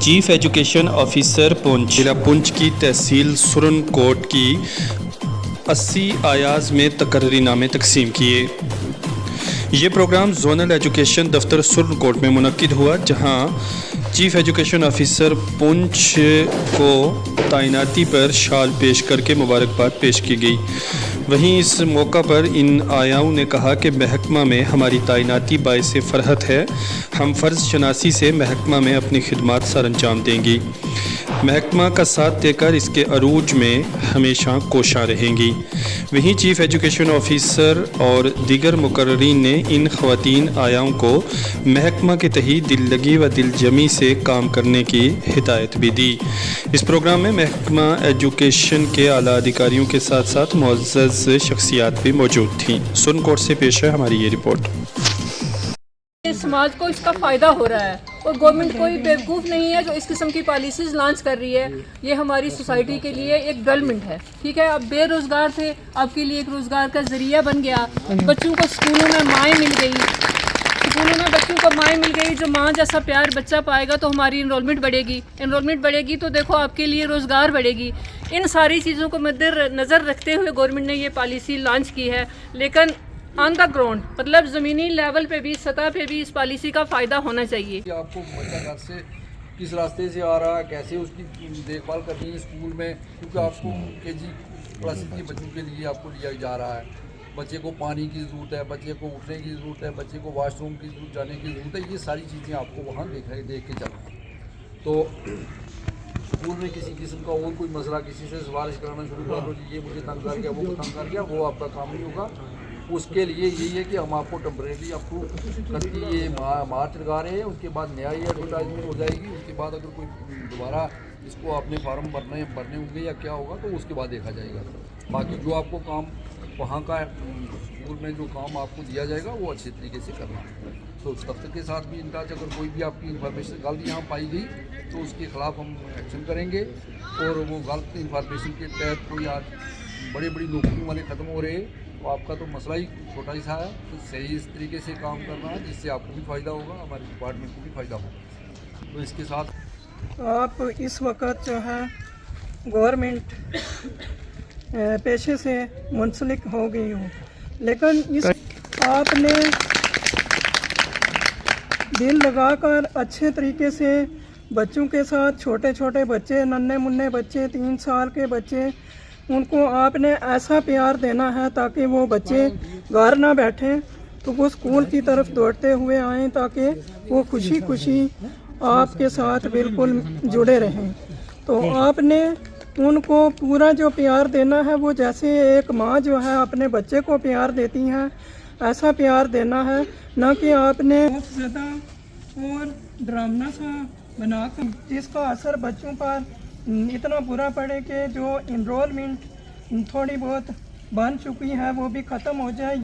Chief education officer Poonch जिला पुंछ की तहसील सुरनकोट की 80 अयाज में तकर्रीनामे तकसीम किए। ये प्रोग्राम जोनल एजुकेशन दफ्तर सुरनकोट में मुनक्किद हुआ, जहां चीफ एजुकेशन ऑफिसर पुंछ को तैनाती पर शाल पेश करके मुबारकबाद पेश की गई। वहीं इस मौका पर इन आयाओं ने कहा कि महकमा में हमारी तैनाती बाइस फ़रहत है। हम फ़र्ज़ शनासी से महकमा में अपनी खिदमत सर अंजाम देंगी। महकमा का साथ देकर इसके अरूज में हमेशा कोशां रहेंगी। वहीं चीफ एजुकेशन ऑफिसर और दीगर मुकर्रीन ने इन ख़वातीन आयाओं को महकमा के तही दिललगी व दिलजमी से काम करने की हिदायत भी दी। इस प्रोग्राम में महकमा एजुकेशन के आला अधिकारियों के साथ साथ मुअज़्ज़ज़ शख्सियात भी मौजूद थीं। सुरनकोट से पेश है हमारी ये रिपोर्ट। समाज को इसका फ़ायदा हो रहा है और गवर्नमेंट कोई बेवकूफ़ नहीं है जो इस किस्म की पॉलिसीज़ लॉन्च कर रही है। ये हमारी सोसाइटी के लिए एक डेवलपमेंट है। ठीक है, आप बेरोज़गार थे, आपके लिए एक रोज़गार का ज़रिया बन गया। बच्चों को स्कूलों में माएँ मिल गई, स्कूलों में बच्चों को माएँ मिल गई। जो माँ जैसा प्यार बच्चा पाएगा तो हमारी इनरोलमेंट बढ़ेगी तो देखो आपके लिए रोज़गार बढ़ेगी। इन सारी चीज़ों को मद्देनज़र रखते हुए गवर्नमेंट ने ये पॉलिसी लॉन्च की है। लेकिन ऑन द ग्राउंड मतलब ज़मीनी लेवल पे भी, सतह पे भी इस पॉलिसी का फ़ायदा होना चाहिए। आपको बच्चा घर से किस रास्ते से आ रहा है, कैसे उसकी देखभाल करनी है स्कूल में, क्योंकि आपको KG क्लास के बच्चों के लिए आपको लिया जा रहा है। बच्चे को पानी की ज़रूरत है, बच्चे को उठने की ज़रूरत है, बच्चे को वॉशरूम की ज़रूरत जाने की ज़रूरत है। ये सारी चीज़ें आपको वहाँ देख के चलना है। तो स्कूल में किसी किस्म का और कोई मसला, किसी से सिफारिश कराना शुरू कर दो, ये मुझे तंग कर गया, वो तंग कर गया, वो आपका काम नहीं होगा। उसके लिए यही है कि हम आपको टेम्परेरी अप्रूव करके ये मार्च लगा रहे हैं। उसके बाद नया ही एडवर्टाइजमेंट हो जाएगी। उसके बाद अगर कोई दोबारा इसको आपने फार्म भरने होंगे या क्या होगा तो उसके बाद देखा जाएगा। बाकी जो आपको काम वहाँ का स्कूल में जो काम आपको दिया जाएगा वो अच्छे तरीके से करना है। तो दफ्तर के साथ भी इंटच, अगर कोई भी आपकी इंफॉर्मेशन गलत यहाँ पाई गई तो उसके ख़िलाफ़ हम एक्शन करेंगे। और वो गलत इंफॉर्मेशन के तहत कोई आज बड़ी नौकरियों वाले ख़त्म हो रहे हैं तो आपका तो मसला ही छोटा ही सा है। तो सही इस तरीके से काम करना है जिससे आपको भी फ़ायदा होगा, हमारे डिपार्टमेंट को भी फ़ायदा होगा। तो इसके साथ आप इस वक्त जो है गवर्नमेंट पेशे से मुंसलिक हो गई हो, लेकिन इस आपने दिल लगाकर अच्छे तरीके से बच्चों के साथ, छोटे छोटे बच्चे, नन्हे मुन्ने बच्चे, 3 साल के बच्चे, उनको आपने ऐसा प्यार देना है ताकि वो बच्चे घर ना बैठें तो वो स्कूल की तरफ दौड़ते हुए आएँ, ताकि वो खुशी आपके साथ बिल्कुल जुड़े रहें। तो आपने उनको पूरा जो प्यार देना है वो जैसे एक माँ जो है अपने बच्चे को प्यार देती है ऐसा प्यार देना है, ना कि आपने ज़्यादा और ड्रामा सा बनाकर जिसका असर बच्चों पर इतना बुरा पड़े कि जो इनरोलमेंट थोड़ी बहुत बन चुकी है वो भी ख़त्म हो जाए।